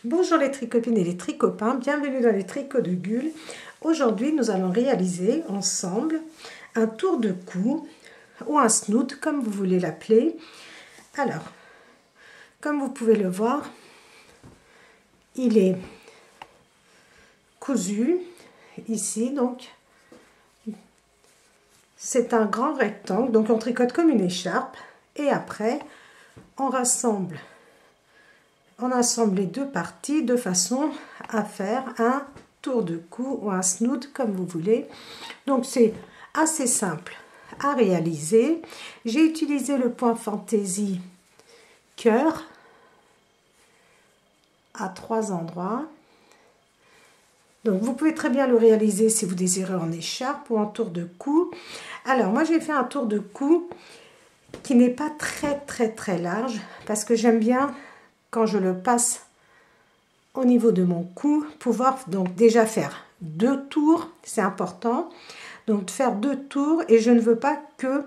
Bonjour les tricopines et les tricopains, bienvenue dans les tricots de Gul. Aujourd'hui nous allons réaliser ensemble un tour de cou ou un snood comme vous voulez l'appeler. Alors, comme vous pouvez le voir, il est cousu ici, donc c'est un grand rectangle, donc on tricote comme une écharpe et après on assemble les deux parties de façon à faire un tour de cou ou un snood comme vous voulez. Donc c'est assez simple à réaliser. J'ai utilisé le point fantaisie cœur à 3 endroits. Donc vous pouvez très bien le réaliser si vous désirez en écharpe ou en tour de cou. Alors moi j'ai fait un tour de cou qui n'est pas très large parce que j'aime bien quand je le passe au niveau de mon cou, pouvoir donc déjà faire 2 tours, c'est important. Donc faire 2 tours et je ne veux pas que,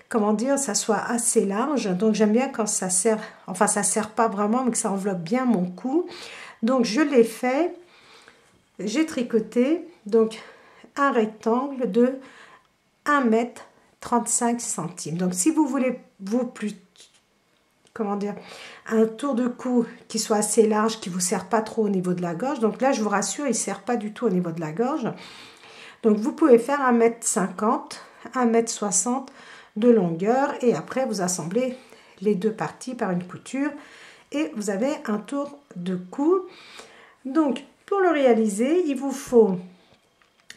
comment dire, ça soit assez large. Donc j'aime bien quand ça sert, enfin ça sert pas vraiment, mais que ça enveloppe bien mon cou. Donc je l'ai fait, j'ai tricoté donc un rectangle de 1,35 m. Donc si vous voulez vous plus, comment dire, un tour de cou qui soit assez large, qui vous sert pas trop au niveau de la gorge. Donc là, je vous rassure, il sert pas du tout au niveau de la gorge. Donc vous pouvez faire 1,50 m, 1,60 m de longueur et après vous assemblez les deux parties par une couture et vous avez un tour de cou. Donc pour le réaliser, il vous faut,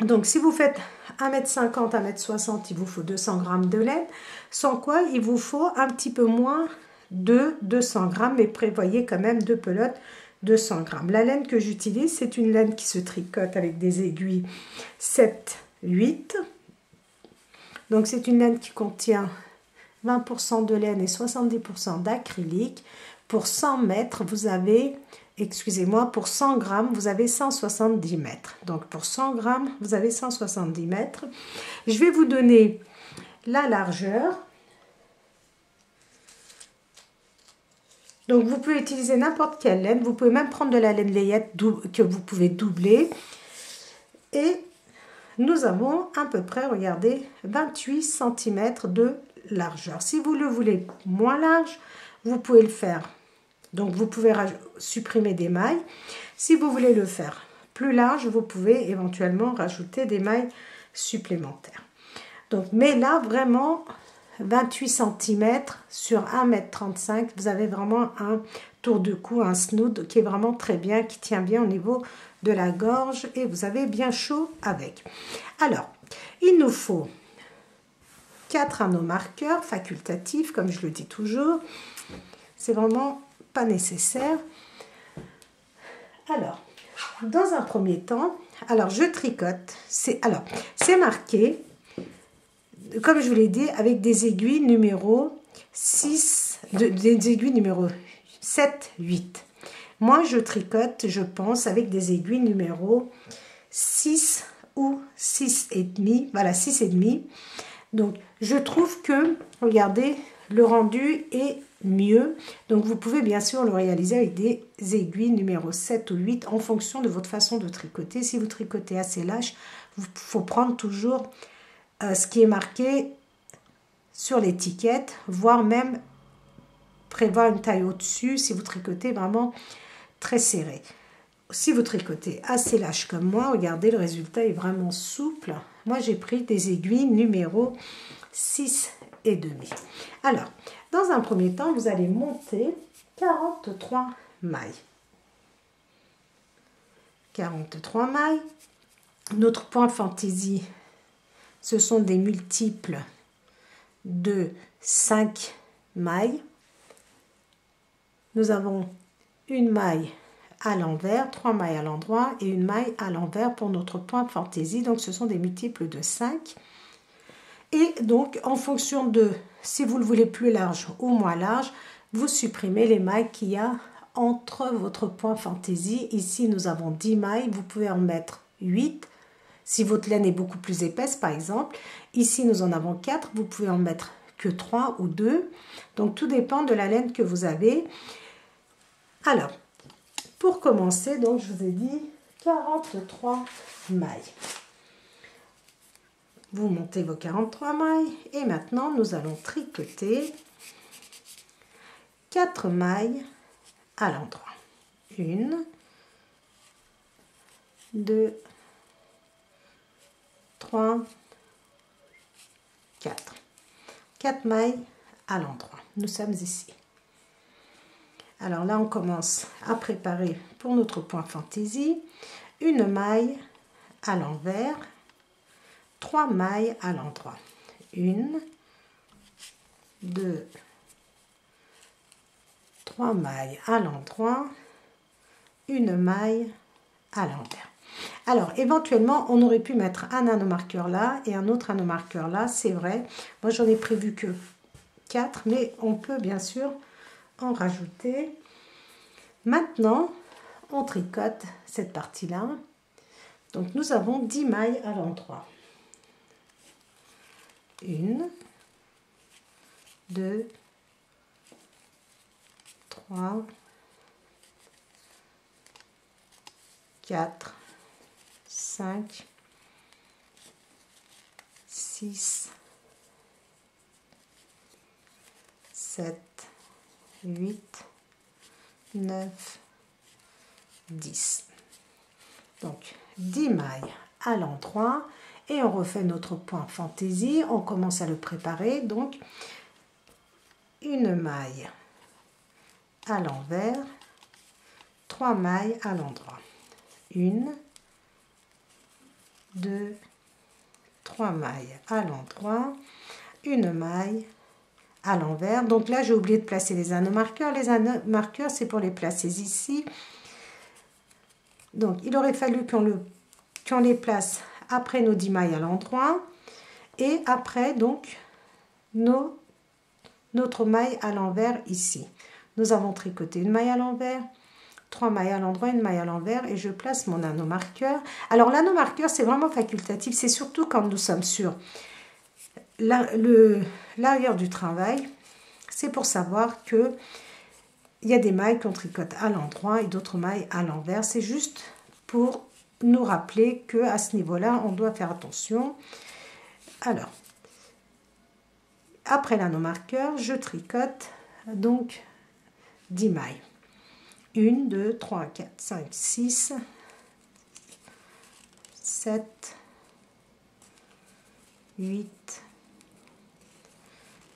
donc si vous faites 1,50 m, 1,60 m, il vous faut 200 g de laine, sans quoi il vous faut un petit peu moins de 200 g, mais prévoyez quand même 2 pelotes 200 g. La laine que j'utilise, c'est une laine qui se tricote avec des aiguilles 7-8. Donc c'est une laine qui contient 20% de laine et 70% d'acrylique. Pour 100 mètres, vous avez, excusez-moi, pour 100 g, vous avez 170 mètres. Donc pour 100 g, vous avez 170 mètres. Je vais vous donner la largeur. Donc vous pouvez utiliser n'importe quelle laine, vous pouvez même prendre de la laine layette que vous pouvez doubler. Et nous avons à peu près, regardez, 28 cm de largeur. Si vous le voulez moins large, vous pouvez le faire. Donc vous pouvez supprimer des mailles. Si vous voulez le faire plus large, vous pouvez éventuellement rajouter des mailles supplémentaires. Donc, mais là, vraiment, 28 cm sur 1,35 m, vous avez vraiment un tour de cou, un snood qui est vraiment très bien, qui tient bien au niveau de la gorge et vous avez bien chaud avec. Alors, il nous faut 4 anneaux marqueurs facultatifs, comme je le dis toujours. C'est vraiment pas nécessaire. Alors, dans un premier temps, alors je tricote. C'est marqué, comme je vous l'ai dit, avec des aiguilles numéro 6, des aiguilles numéro 7, 8. Moi, je tricote, je pense, avec des aiguilles numéro 6 ou 6,5. Voilà, 6,5. Donc, je trouve que, regardez, le rendu est mieux. Donc, vous pouvez bien sûr le réaliser avec des aiguilles numéro 7 ou 8 en fonction de votre façon de tricoter. Si vous tricotez assez lâche, il faut prendre toujours ce qui est marqué sur l'étiquette, voire même prévoir une taille au-dessus si vous tricotez vraiment très serré. Si vous tricotez assez lâche comme moi, regardez, le résultat est vraiment souple. Moi, j'ai pris des aiguilles numéro 6,5. Alors, dans un premier temps, vous allez monter 43 mailles. 43 mailles. Notre point fantaisie, ce sont des multiples de 5 mailles. Nous avons une maille à l'envers, 3 mailles à l'endroit et une maille à l'envers pour notre point fantaisie. Donc ce sont des multiples de 5. Et donc en fonction de si vous le voulez plus large ou moins large, vous supprimez les mailles qu'il y a entre votre point fantaisie. Ici nous avons 10 mailles, vous pouvez en mettre 8. Si votre laine est beaucoup plus épaisse, par exemple, ici nous en avons 4, vous pouvez en mettre que 3 ou 2. Donc tout dépend de la laine que vous avez. Alors, Pour commencer, donc je vous ai dit 43 mailles. Vous montez vos 43 mailles et maintenant nous allons tricoter 4 mailles à l'endroit. 1, 2, 3, 4. 4 mailles à l'endroit. Nous sommes ici. Alors là, on commence à préparer pour notre point fantaisie. Une maille à l'envers, 3 mailles à l'endroit. 1, 2, 3 mailles à l'endroit, une maille à l'envers. Alors, éventuellement, on aurait pu mettre un anneau marqueur là et un autre anneau marqueur là, c'est vrai. Moi, j'en ai prévu que 4, mais on peut bien sûr en rajouter. Maintenant, on tricote cette partie-là. Donc, nous avons 10 mailles à l'endroit. 1, 2, 3, 4, 5, 6, 7, 8, 9, 10. Donc 10 mailles à l'endroit et on refait notre point fantaisie. On commence à le préparer. Donc une maille à l'envers, 3 mailles à l'endroit. 1, 2, 3 mailles à l'endroit, une maille à l'envers. Donc là, j'ai oublié de placer les anneaux marqueurs. Les anneaux marqueurs, c'est pour les placer ici. Donc, il aurait fallu qu'on les place après nos 10 mailles à l'endroit et après, donc, notre maille à l'envers ici. Nous avons tricoté une maille à l'envers, 3 mailles à l'endroit, une maille à l'envers et je place mon anneau marqueur. Alors, l'anneau marqueur, c'est vraiment facultatif. C'est surtout quand nous sommes sur l'arrière du travail. C'est pour savoir que il y a des mailles qu'on tricote à l'endroit et d'autres mailles à l'envers. C'est juste pour nous rappeler qu'à ce niveau-là, on doit faire attention. Alors, après l'anneau marqueur, je tricote donc 10 mailles. 1, 2, 3, 4, 5, 6, 7, 8,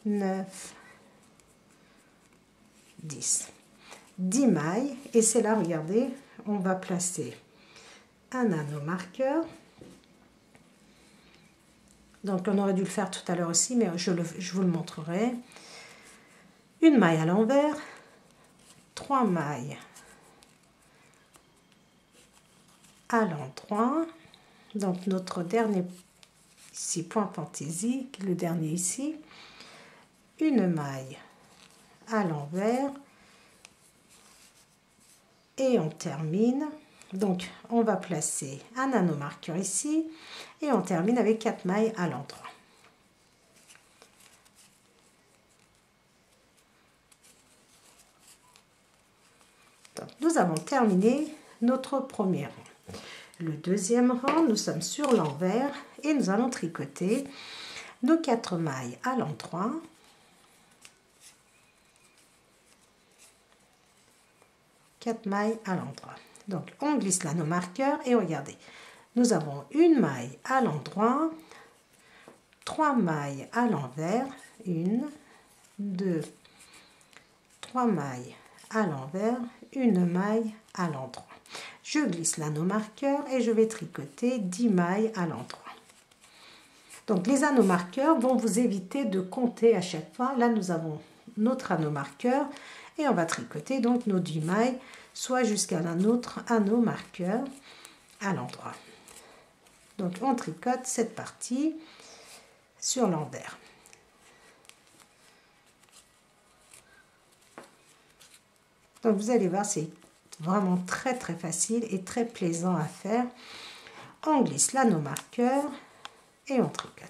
9, 10. 10 mailles et c'est là, regardez, on va placer un anneau marqueur. Donc on aurait dû le faire tout à l'heure aussi, mais je vous le montrerai. Une maille à l'envers, 3 mailles à l'endroit. Donc notre dernier ici, point fantaisie, le dernier ici. Une maille à l'envers. Et on termine. Donc on va placer un anneau marqueur ici. Et on termine avec 4 mailles à l'endroit. Donc, nous avons terminé notre premier rang. Le deuxième rang, nous sommes sur l'envers et nous allons tricoter nos 4 mailles à l'endroit. Quatre mailles à l'endroit. Donc on glisse l'anneau marqueur et regardez, nous avons une maille à l'endroit, 3 mailles à l'envers, 1, 2, 3 mailles à l'envers, une maille à l'endroit. Je glisse l'anneau marqueur et je vais tricoter 10 mailles à l'endroit. Donc les anneaux marqueurs vont vous éviter de compter à chaque fois. Là nous avons notre anneau marqueur et on va tricoter donc nos 10 mailles, soit jusqu'à un autre anneau marqueur à l'endroit. Donc on tricote cette partie sur l'envers. Donc vous allez voir, c'est vraiment très très facile et très plaisant à faire. On glisse l'anneau marqueur et on tricote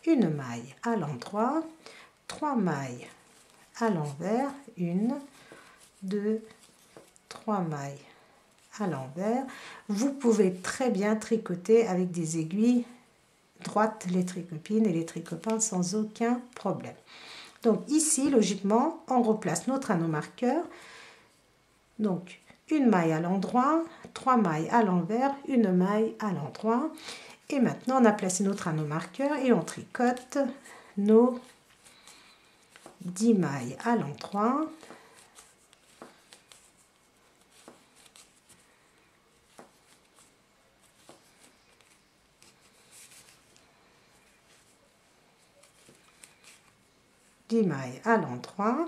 une maille à l'endroit, 3 mailles à l'envers, 1, 2, 3 mailles à l'envers. Vous pouvez très bien tricoter avec des aiguilles droites, les tricopines et les tricopains, sans aucun problème. Donc ici, logiquement, on replace notre anneau marqueur. Donc une maille à l'endroit, 3 mailles à l'envers, une maille à l'endroit. Et maintenant, on a placé notre anneau marqueur et on tricote nos 10 mailles à l'endroit. Mailles à l'endroit.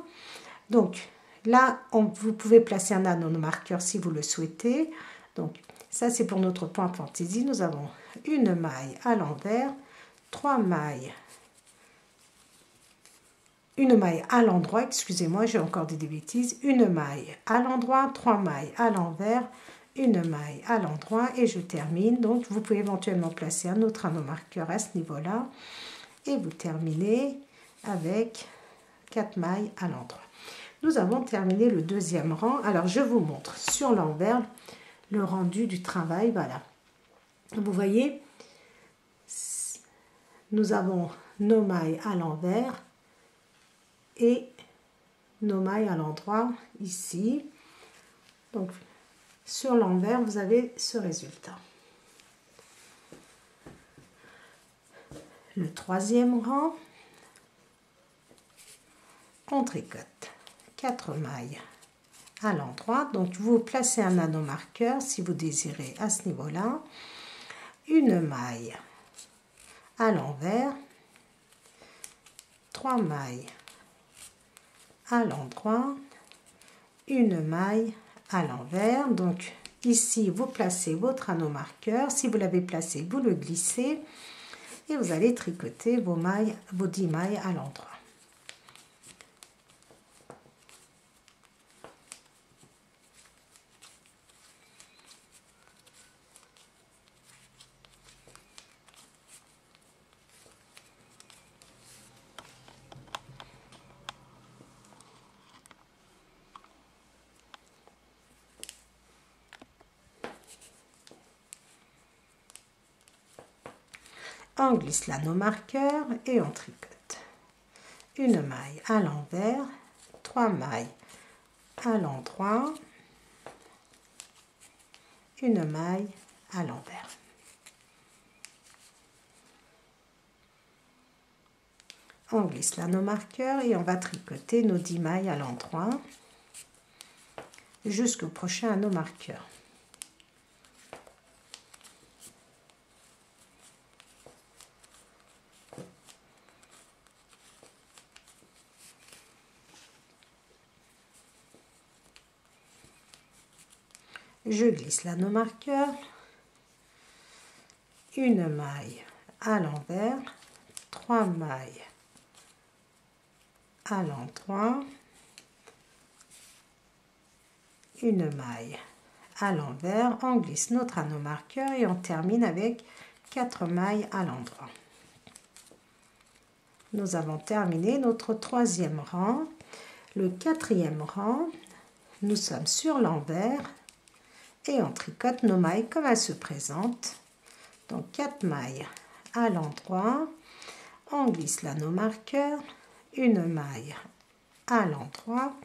Donc là, vous pouvez placer un anneau marqueur si vous le souhaitez. Donc ça, c'est pour notre point fantaisie. Nous avons une maille à l'envers, 3 mailles, une maille à l'endroit, excusez-moi, j'ai encore dit des bêtises, une maille à l'endroit, 3 mailles à l'envers, une maille à l'endroit et je termine. Donc vous pouvez éventuellement placer un autre anneau marqueur à ce niveau-là et vous terminez avec 4 mailles à l'endroit. Nous avons terminé le deuxième rang. Alors je vous montre sur l'envers le rendu du travail. Voilà, vous voyez, nous avons nos mailles à l'envers et nos mailles à l'endroit ici. Donc sur l'envers vous avez ce résultat. Le troisième rang, on tricote 4 mailles à l'endroit. Donc vous placez un anneau marqueur si vous désirez à ce niveau là, une maille à l'envers, 3 mailles à l'endroit, une maille à l'envers. Donc ici vous placez votre anneau marqueur, si vous l'avez placé vous le glissez et vous allez tricoter vos mailles, vos 10 mailles à l'endroit. On glisse l'anneau marqueur et on tricote une maille à l'envers, 3 mailles à l'endroit, une maille à l'envers. On glisse l'anneau marqueur et on va tricoter nos 10 mailles à l'endroit jusqu'au prochain anneau marqueur. Je glisse l'anneau marqueur, une maille à l'envers, 3 mailles à l'endroit, une maille à l'envers, on glisse notre anneau marqueur et on termine avec 4 mailles à l'endroit. Nous avons terminé notre troisième rang. Le quatrième rang, nous sommes sur l'envers et on tricote nos mailles comme elles se présentent. Donc 4 mailles à l'endroit, on glisse l'anneau marqueur, une maille à l'endroit,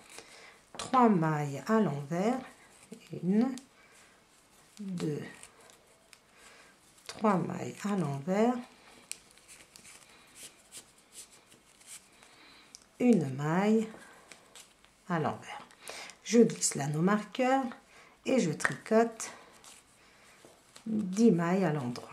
3 mailles à l'envers, 1, 2, 3 mailles à l'envers, une maille à l'envers. Je glisse l'anneau marqueur et je tricote 10 mailles à l'endroit.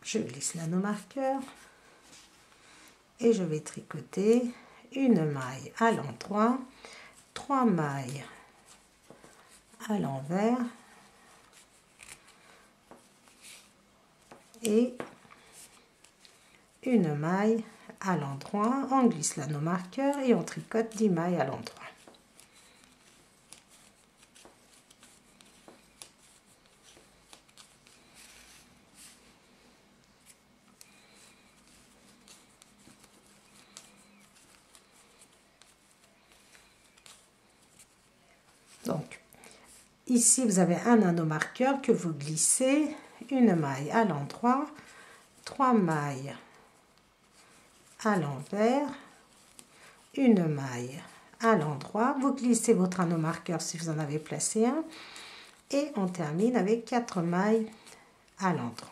Je glisse l'anneau marqueur et je vais tricoter une maille à l'endroit, 3 mailles à l'envers et une maille à l'endroit. On glisse l'anneau marqueur et on tricote 10 mailles à l'endroit. ici vous avez un anneau marqueur que vous glissez, une maille à l'endroit, 3 mailles à l'envers, une maille à l'endroit, vous glissez votre anneau marqueur si vous en avez placé un, et on termine avec 4 mailles à l'endroit.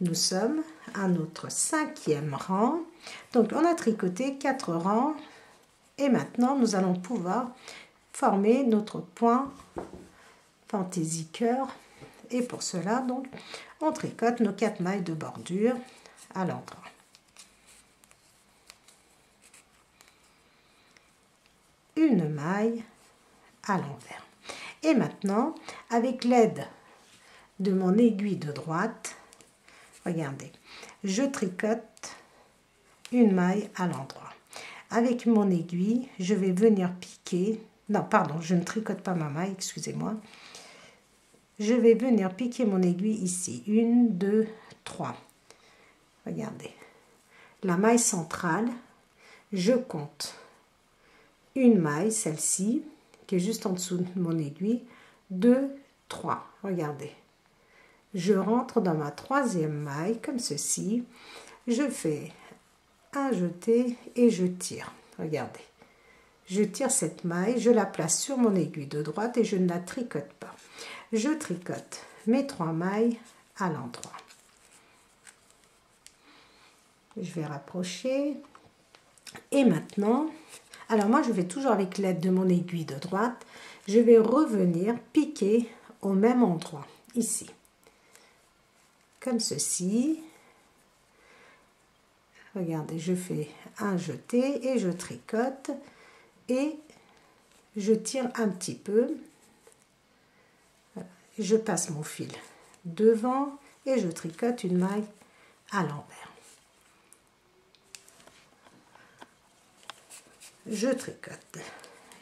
Nous sommes à notre 5e rang, donc on a tricoté 4 rangs, et maintenant nous allons pouvoir former notre point fantaisie cœur, et pour cela donc on tricote nos 4 mailles de bordure à l'endroit. Une maille à l'envers. Et maintenant, avec l'aide de mon aiguille de droite, regardez, je tricote une maille à l'endroit. Avec mon aiguille, je vais venir piquer, non pardon, je ne tricote pas ma maille, excusez-moi. Je vais venir piquer mon aiguille ici, 1, 2, 3. Regardez, la maille centrale, je compte une maille, celle-ci, qui est juste en dessous de mon aiguille, 2, 3, regardez. Je rentre dans ma 3e maille, comme ceci, je fais un jeté et je tire, regardez. Je tire cette maille, je la place sur mon aiguille de droite et je ne la tricote pas. Je tricote mes 3 mailles à l'endroit. Je vais rapprocher. Et maintenant, alors moi je vais toujours avec l'aide de mon aiguille de droite, je vais revenir piquer au même endroit, ici. Comme ceci. Regardez, je fais un jeté et je tricote et je tire un petit peu. Je passe mon fil devant et je tricote une maille à l'envers. Je tricote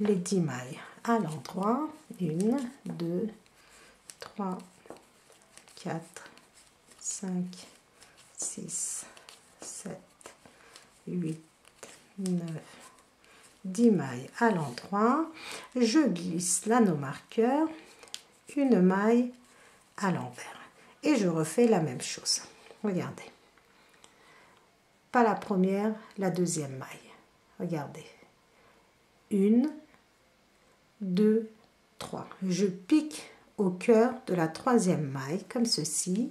les 10 mailles à l'endroit. 1, 2, 3, 4, 5, 6, 7, 8, 9, 10 mailles à l'endroit. Je glisse l'anneau marqueur, une maille à l'envers. Et je refais la même chose. Regardez. Pas la première, la deuxième maille. Regardez. 1, 2, 3. Je pique au cœur de la 3e maille, comme ceci.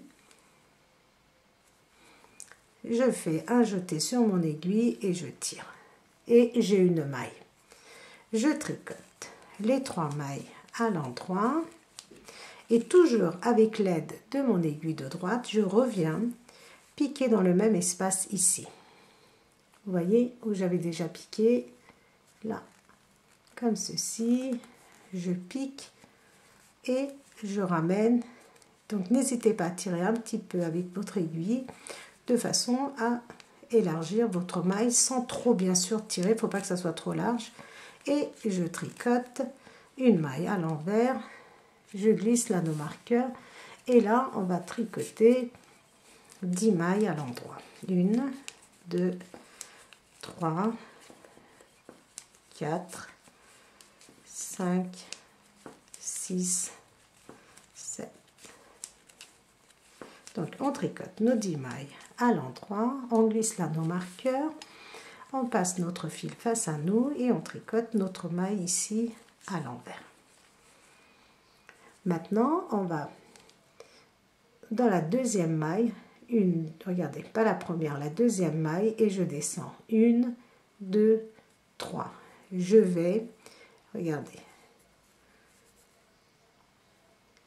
Je fais un jeté sur mon aiguille et je tire. Et j'ai une maille. Je tricote les 3 mailles à l'endroit. Et toujours avec l'aide de mon aiguille de droite, je reviens piquer dans le même espace ici. Vous voyez où j'avais déjà piqué, là. Comme ceci, je pique et je ramène. Donc n'hésitez pas à tirer un petit peu avec votre aiguille de façon à élargir votre maille sans trop bien sûr tirer, il ne faut pas que ça soit trop large. Et je tricote une maille à l'envers, je glisse l'anneau marqueur et là on va tricoter 10 mailles à l'endroit. 1, 2, 3, 4, 5, 6, 7. Donc on tricote nos 10 mailles à l'endroit, on glisse l'anneau marqueur, on passe notre fil face à nous et on tricote notre maille ici à l'envers. Maintenant on va dans la deuxième maille, regardez, pas la première, la deuxième maille et je descends. 1, 2, 3. Je vais, regardez,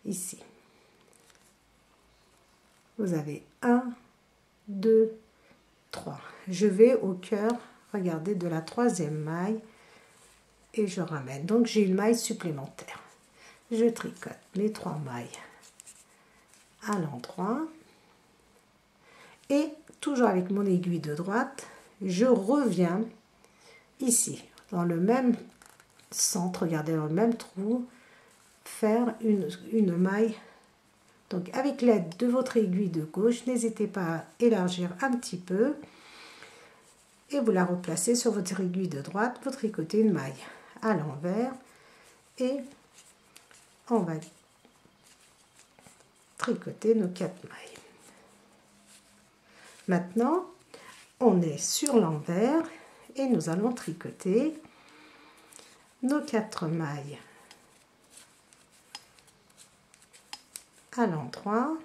ici. Vous avez 1, 2, 3. Je vais au cœur, regardez, de la 3e maille et je ramène. Donc j'ai une maille supplémentaire. Je tricote les 3 mailles à l'endroit et toujours avec mon aiguille de droite, je reviens ici, dans le même centre, regardez, dans le même trou, faire une maille. Donc avec l'aide de votre aiguille de gauche, n'hésitez pas à élargir un petit peu et vous la replacez sur votre aiguille de droite, vous tricotez une maille à l'envers et on va tricoter nos 4 mailles. Maintenant, on est sur l'envers et nous allons tricoter nos 4 mailles à l'endroit.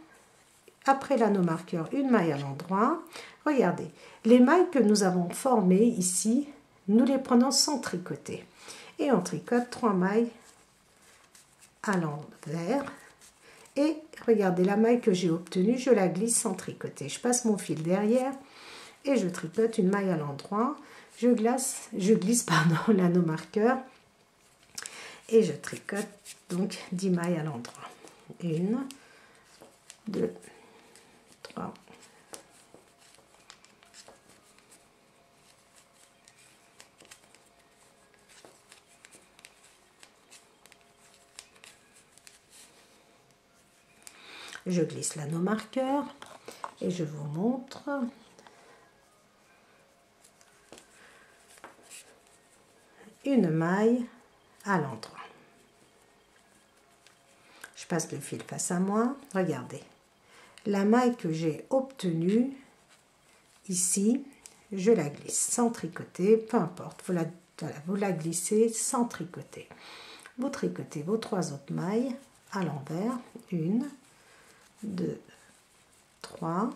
Après l'anneau marqueur, une maille à l'endroit. Regardez, les mailles que nous avons formées ici, nous les prenons sans tricoter. Et on tricote 3 mailles à l'envers. Et regardez, la maille que j'ai obtenue, je la glisse sans tricoter. Je passe mon fil derrière et je tricote une maille à l'endroit. Je glisse l'anneau marqueur et je tricote donc 10 mailles à l'endroit. 1, 2, 3. Je glisse l'anneau marqueur et je vous montre. Une maille à l'endroit. Je passe le fil face à moi. Regardez, la maille que j'ai obtenue ici, je la glisse sans tricoter, peu importe, vous la glissez sans tricoter. Vous tricotez vos 3 autres mailles à l'envers, 1, 2, 3,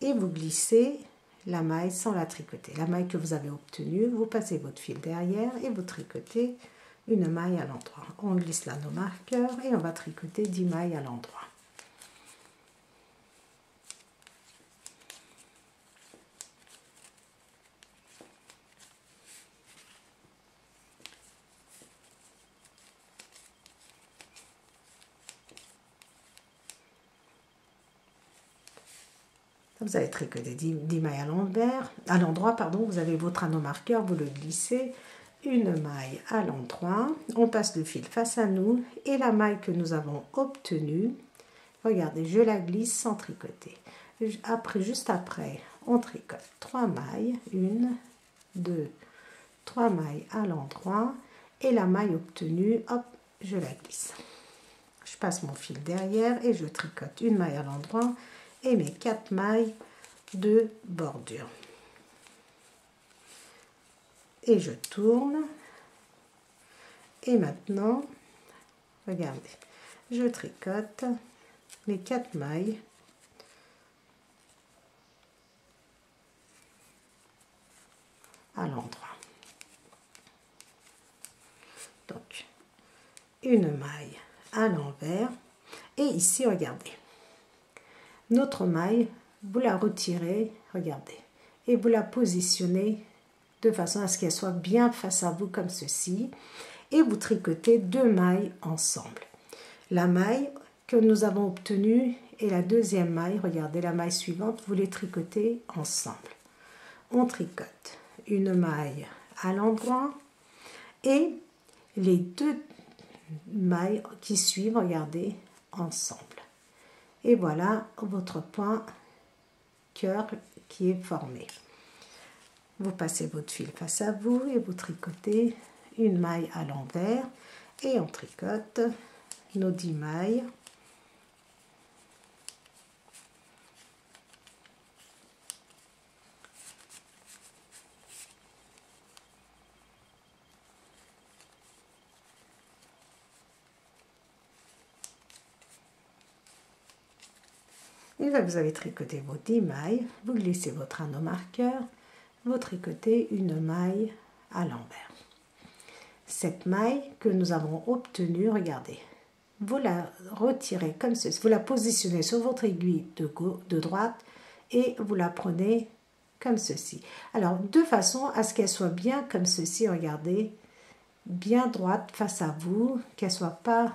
et vous glissez la maille sans la tricoter. La maille que vous avez obtenue, vous passez votre fil derrière et vous tricotez une maille à l'endroit. On glisse l'anneau marqueur et on va tricoter 10 mailles à l'endroit. Vous avez tricoté 10 mailles à l'endroit, vous avez votre anneau marqueur, vous le glissez, une maille à l'endroit, on passe le fil face à nous et la maille que nous avons obtenue, regardez, je la glisse sans tricoter. Juste après, on tricote 3 mailles, 1, 2, 3 mailles à l'endroit et la maille obtenue, hop, je la glisse. Je passe mon fil derrière et je tricote une maille à l'endroit et mes 4 mailles de bordure. Et je tourne. Et maintenant, regardez, je tricote mes 4 mailles à l'endroit. Donc, une maille à l'envers. Et ici, regardez, notre maille, vous la retirez, regardez, et vous la positionnez de façon à ce qu'elle soit bien face à vous comme ceci. Et vous tricotez 2 mailles ensemble. La maille que nous avons obtenue et la deuxième maille, regardez la maille suivante, vous les tricotez ensemble. On tricote une maille à l'endroit et les 2 mailles qui suivent, regardez, ensemble. Et voilà votre point cœur qui est formé. Vous passez votre fil face à vous et vous tricotez une maille à l'envers et on tricote nos 10 mailles. Une fois que vous avez tricoté vos 10 mailles, vous glissez votre anneau marqueur, vous tricotez une maille à l'envers. Cette maille que nous avons obtenue, regardez, vous la retirez comme ceci, vous la positionnez sur votre aiguille de droite et vous la prenez comme ceci. Alors, de façon à ce qu'elle soit bien comme ceci, regardez, bien droite face à vous, qu'elle soit pas,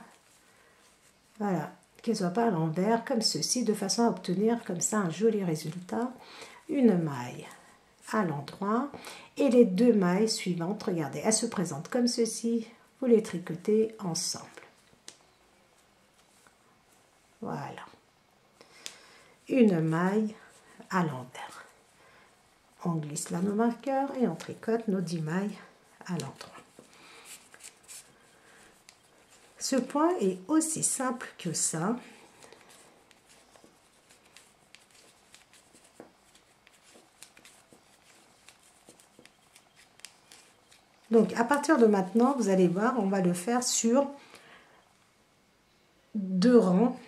voilà, qu'elle soit pas à l'envers comme ceci, de façon à obtenir comme ça un joli résultat. Une maille à l'endroit et les 2 mailles suivantes, regardez, elles se présentent comme ceci, vous les tricotez ensemble. Voilà. Une maille à l'envers. On glisse l'anneau marqueur et on tricote nos 10 mailles à l'endroit. Ce point est aussi simple que ça. Donc, à partir de maintenant, vous allez voir, on va le faire sur 2 rangs.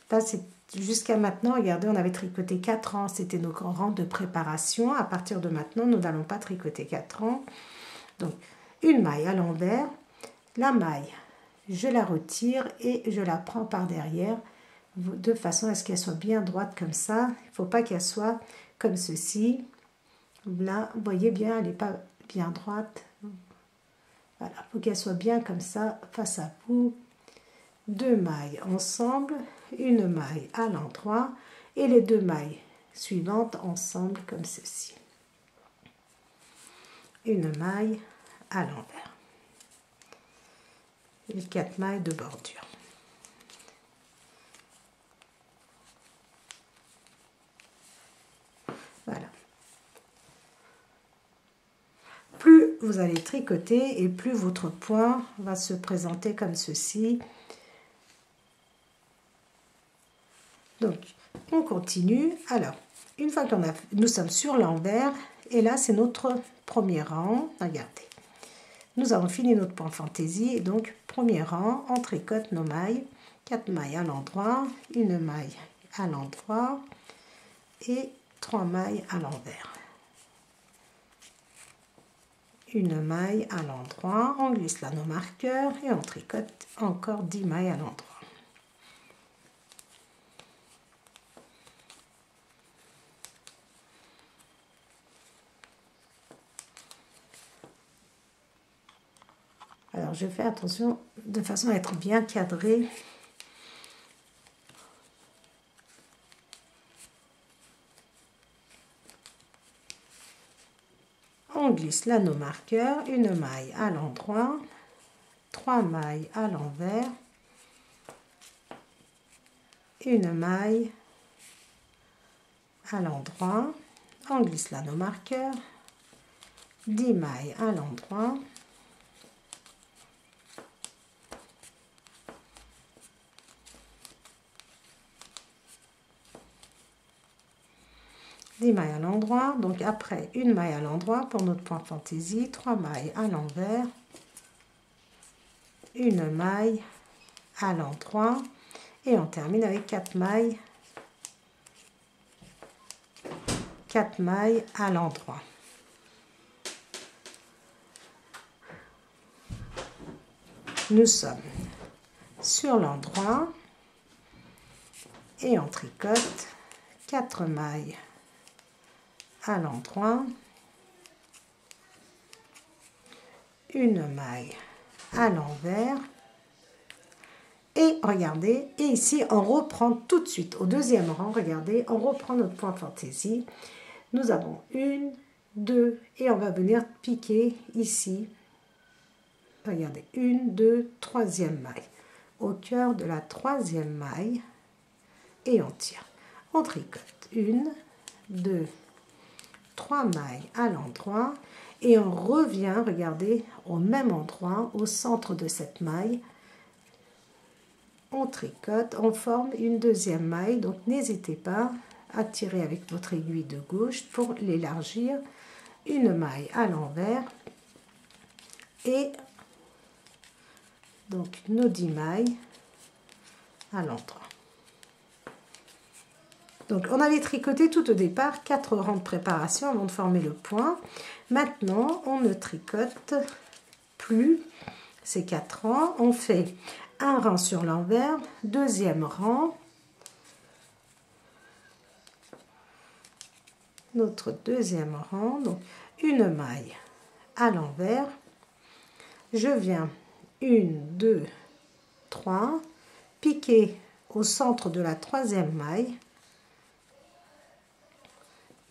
Là, c'est jusqu'à maintenant, regardez, on avait tricoté 4 rangs, c'était nos rangs de préparation. À partir de maintenant, nous n'allons pas tricoter 4 rangs. Donc, une maille à l'envers, la maille, je la retire et je la prends par derrière, de façon à ce qu'elle soit bien droite comme ça. Il ne faut pas qu'elle soit comme ceci. Là, vous voyez bien, elle n'est pas bien droite. Voilà, il faut qu'elle soit bien comme ça, face à vous. 2 mailles ensemble, une maille à l'endroit et les 2 mailles suivantes ensemble comme ceci. Une maille à l'envers. Et 4 mailles de bordure. Voilà. Plus vous allez tricoter et plus votre point va se présenter comme ceci. Donc, on continue. Alors, une fois qu'on a, nous sommes sur l'envers, et là, c'est notre premier rang. Regardez. Nous avons fini notre point fantaisie, et donc, premier rang, on tricote nos mailles. 4 mailles à l'endroit, une maille à l'endroit, et 3 mailles à l'envers. Une maille à l'endroit, on glisse là nos marqueurs, et on tricote encore 10 mailles à l'endroit. Alors, je fais attention de façon à être bien cadré. On glisse là nos marqueurs, une maille à l'endroit, 3 mailles à l'envers, une maille à l'endroit, on glisse là nos marqueurs, 10 mailles à l'endroit, mailles à l'endroit, donc après une maille à l'endroit pour notre point fantaisie, 3 mailles à l'envers, une maille à l'endroit et on termine avec 4 mailles à l'endroit. Nous sommes sur l'endroit et on tricote 4 mailles à l'endroit, une maille à l'envers et regardez, et ici on reprend tout de suite au deuxième rang, regardez, on reprend notre point fantaisie, nous avons 1, 2 et on va venir piquer ici, regardez, 1, 2, troisième maille, au cœur de la troisième maille et on tire, on tricote 1, 2, 3 mailles à l'endroit et on revient, regardez, au même endroit, au centre de cette maille, on tricote, on forme une deuxième maille, donc n'hésitez pas à tirer avec votre aiguille de gauche pour l'élargir, une maille à l'envers et donc nos 10 mailles à l'endroit. Donc, on avait tricoté tout au départ 4 rangs de préparation avant de former le point. Maintenant, on ne tricote plus ces 4 rangs. On fait un rang sur l'envers, deuxième rang, notre deuxième rang, donc une maille à l'envers. Je viens 1, 2, 3, piquer au centre de la troisième maille.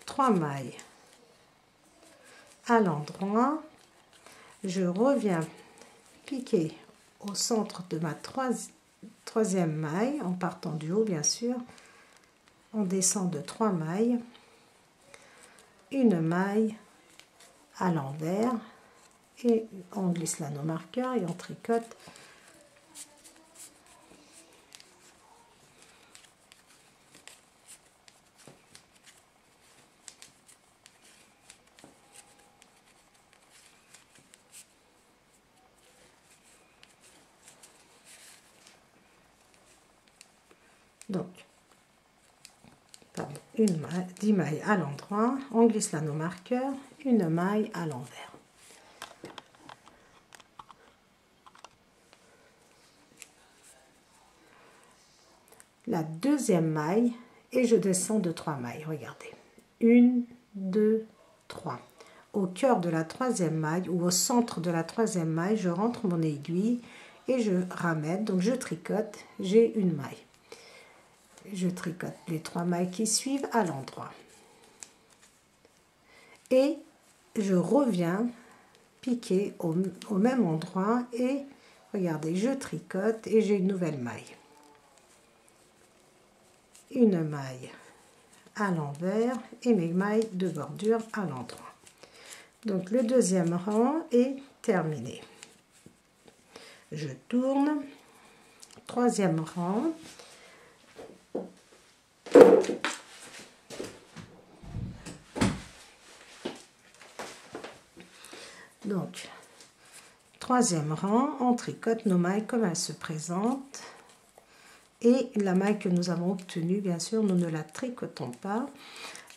3 mailles à l'endroit, je reviens piquer au centre de ma troisième maille en partant du haut bien sûr, on descend de 3 mailles, une maille à l'envers, et on glisse là nos marqueurs et on tricote. Donc, pardon, 10 mailles à l'endroit, on glisse là nos marqueurs, une maille à l'envers. La deuxième maille et je descends de 3 mailles, regardez. 1, 2, 3. Au cœur de la troisième maille ou au centre de la troisième maille, je rentre mon aiguille et je ramène, donc je tricote, j'ai une maille. Je tricote les 3 mailles qui suivent à l'endroit. Et je reviens piquer au même endroit et regardez, je tricote et j'ai une nouvelle maille. Une maille à l'envers et mes mailles de bordure à l'endroit. Donc le deuxième rang est terminé. Je tourne, troisième rang. Donc, troisième rang, on tricote nos mailles comme elles se présentent. Et la maille que nous avons obtenue, bien sûr, nous ne la tricotons pas.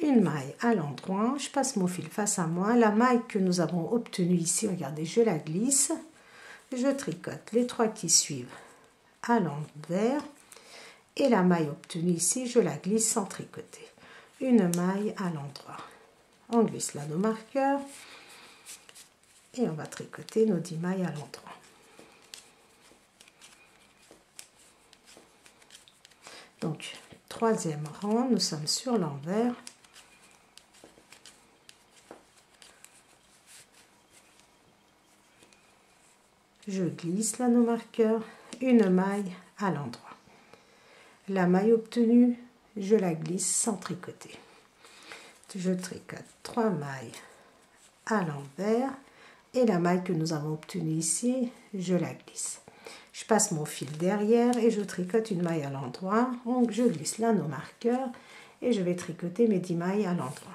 Une maille à l'endroit, je passe mon fil face à moi. La maille que nous avons obtenue ici, regardez, je la glisse. Je tricote les 3 qui suivent à l'envers. Et la maille obtenue ici, je la glisse sans tricoter. Une maille à l'endroit. On glisse là nos marqueurs. Et on va tricoter nos 10 mailles à l'endroit. Donc, troisième rang, nous sommes sur l'envers. Je glisse là nos marqueurs, une maille à l'endroit. La maille obtenue, je la glisse sans tricoter. Je tricote 3 mailles à l'envers et la maille que nous avons obtenue ici, je la glisse. Je passe mon fil derrière et je tricote une maille à l'endroit. Donc je glisse là nos marqueurs et je vais tricoter mes 10 mailles à l'endroit.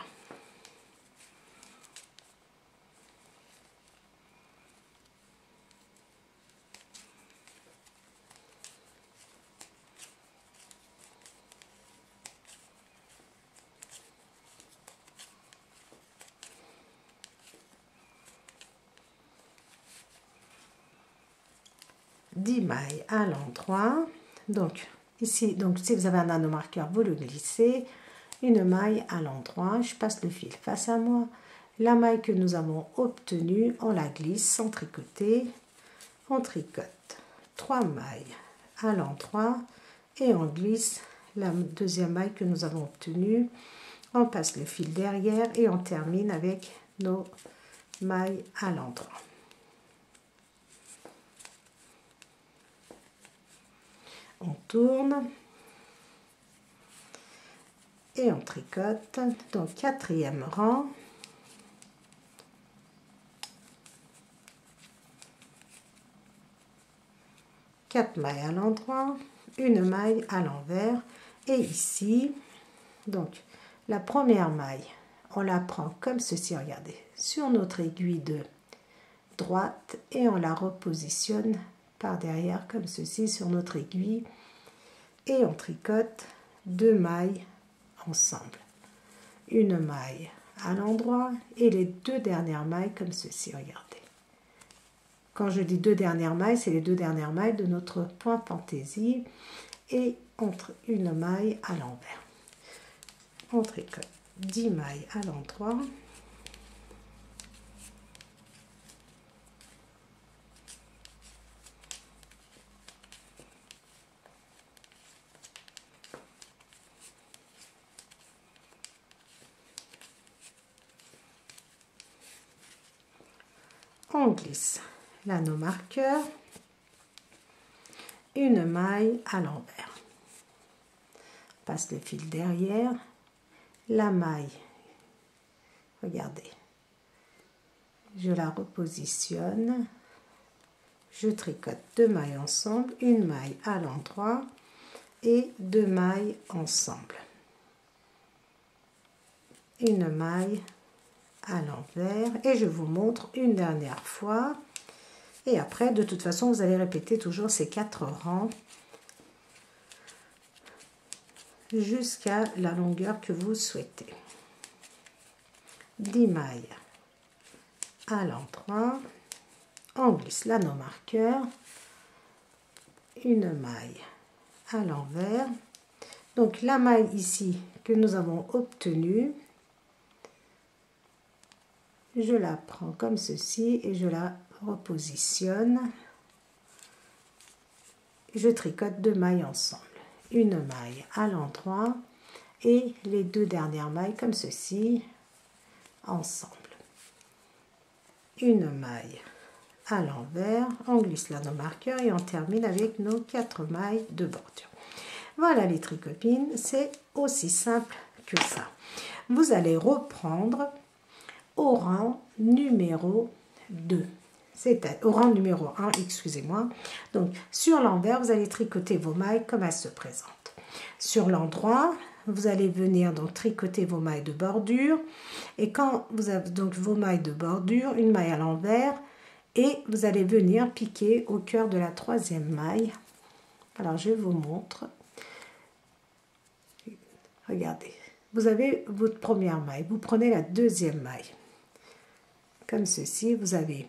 Mailles à l'endroit. Donc ici, donc si vous avez un anneau marqueur, vous le glissez. Une maille à l'endroit, je passe le fil face à moi. La maille que nous avons obtenue, on la glisse sans tricoter. On tricote 3 mailles à l'endroit et on glisse la deuxième maille que nous avons obtenue. On passe le fil derrière et on termine avec nos mailles à l'endroit. On tourne et on tricote. Donc quatrième rang. Quatre mailles à l'endroit, une maille à l'envers et ici, donc la première maille, on la prend comme ceci, regardez, sur notre aiguille de droite et on la repositionne par derrière comme ceci sur notre aiguille et on tricote 2 mailles ensemble, une maille à l'endroit et les 2 dernières mailles comme ceci, regardez. Quand je dis 2 dernières mailles, c'est les 2 dernières mailles de notre point fantaisie et entre une maille à l'envers. On tricote 10 mailles à l'endroit. On glisse là nos marqueurs, une maille à l'envers. Passe le fil derrière, la maille, regardez, je la repositionne, je tricote 2 mailles ensemble, une maille à l'endroit et 2 mailles ensemble, une maille à l'envers, et je vous montre une dernière fois, et après de toute façon vous allez répéter toujours ces 4 rangs jusqu'à la longueur que vous souhaitez. 10 mailles à l'endroit, on glisse l'anneau marqueur, une maille à l'envers. Donc la maille ici que nous avons obtenue, je la prends comme ceci et je la repositionne. Je tricote 2 mailles ensemble, une maille à l'endroit et les 2 dernières mailles comme ceci ensemble. Une maille à l'envers, on glisse l'anneau marqueur et on termine avec nos 4 mailles de bordure. Voilà les tricopines, c'est aussi simple que ça. Vous allez reprendre au rang numéro 2. C'est au rang numéro 1, excusez-moi. Donc sur l'envers, vous allez tricoter vos mailles comme elles se présentent. Sur l'endroit, vous allez venir donc tricoter vos mailles de bordure. Et quand vous avez donc vos mailles de bordure, une maille à l'envers, et vous allez venir piquer au cœur de la 3e maille. Alors je vous montre. Regardez, vous avez votre première maille, vous prenez la 2e maille. Comme ceci, vous avez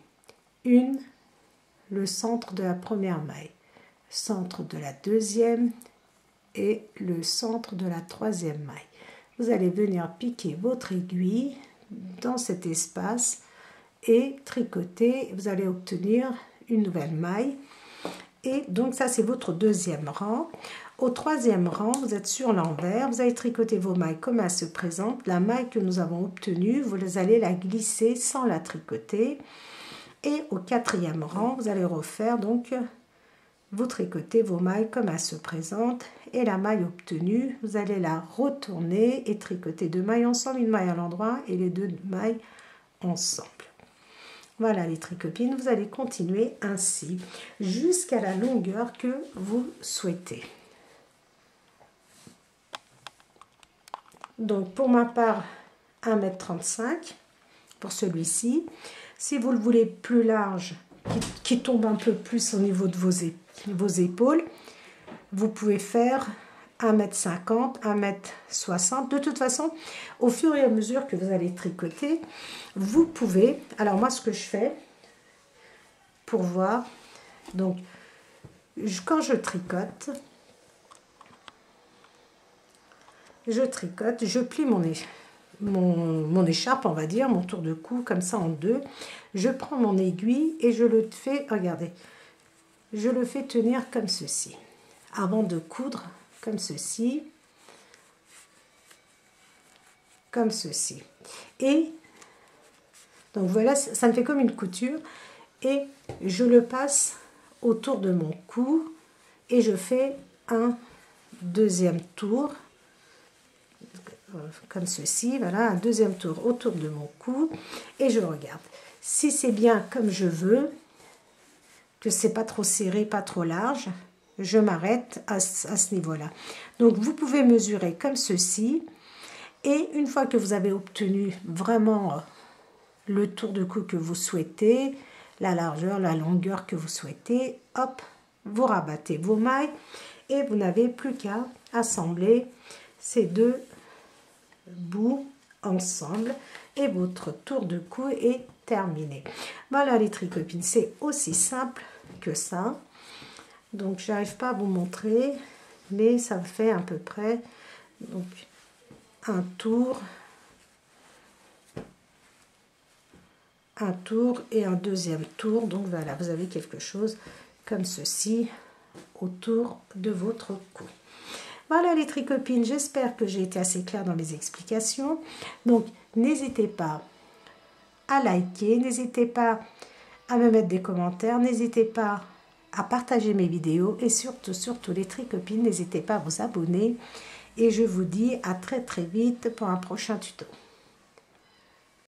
le centre de la première maille, centre de la 2e et le centre de la 3e maille. Vous allez venir piquer votre aiguille dans cet espace et tricoter. Vous allez obtenir une nouvelle maille. Et donc ça c'est votre 2e rang. Au 3e rang, vous êtes sur l'envers, vous allez tricoter vos mailles comme elles se présentent. La maille que nous avons obtenue, vous allez la glisser sans la tricoter. Et au 4e rang, vous allez refaire donc, vous tricotez vos mailles comme elles se présentent. Et la maille obtenue, vous allez la retourner et tricoter 2 mailles ensemble, une maille à l'endroit et les 2 mailles ensemble. Voilà les tricopines, vous allez continuer ainsi jusqu'à la longueur que vous souhaitez. Donc pour ma part 1,35 m pour celui-ci. Si vous le voulez plus large, qui tombe un peu plus au niveau de vos épaules, vous pouvez faire 1,50 m, 1,60 m. De toute façon, au fur et à mesure que vous allez tricoter, vous pouvez... Alors moi, ce que je fais pour voir, donc quand je tricote, je plie mon écharpe, on va dire, mon tour de cou, comme ça en deux. Je prends mon aiguille et je le fais, regardez, je le fais tenir comme ceci, avant de coudre, comme ceci, et donc voilà, ça me fait comme une couture, et je le passe autour de mon cou, et je fais un deuxième tour, comme ceci, voilà, un deuxième tour autour de mon cou, et je regarde. Si c'est bien comme je veux, que c'est pas trop serré, pas trop large, je m'arrête à ce niveau-là. Donc vous pouvez mesurer comme ceci, et une fois que vous avez obtenu vraiment le tour de cou que vous souhaitez, la largeur, la longueur que vous souhaitez, hop, vous rabattez vos mailles, et vous n'avez plus qu'à assembler ces deux bouts ensemble, et votre tour de cou est terminé. Voilà les tricopines, c'est aussi simple que ça. Donc j'arrive pas à vous montrer, mais ça fait à peu près donc un tour et un deuxième tour. Donc voilà, vous avez quelque chose comme ceci autour de votre cou. Voilà les tricopines, j'espère que j'ai été assez claire dans mes explications. Donc n'hésitez pas à liker, n'hésitez pas à me mettre des commentaires, n'hésitez pas à partager mes vidéos, et surtout les tricopines, n'hésitez pas à vous abonner, et je vous dis à très vite pour un prochain tuto.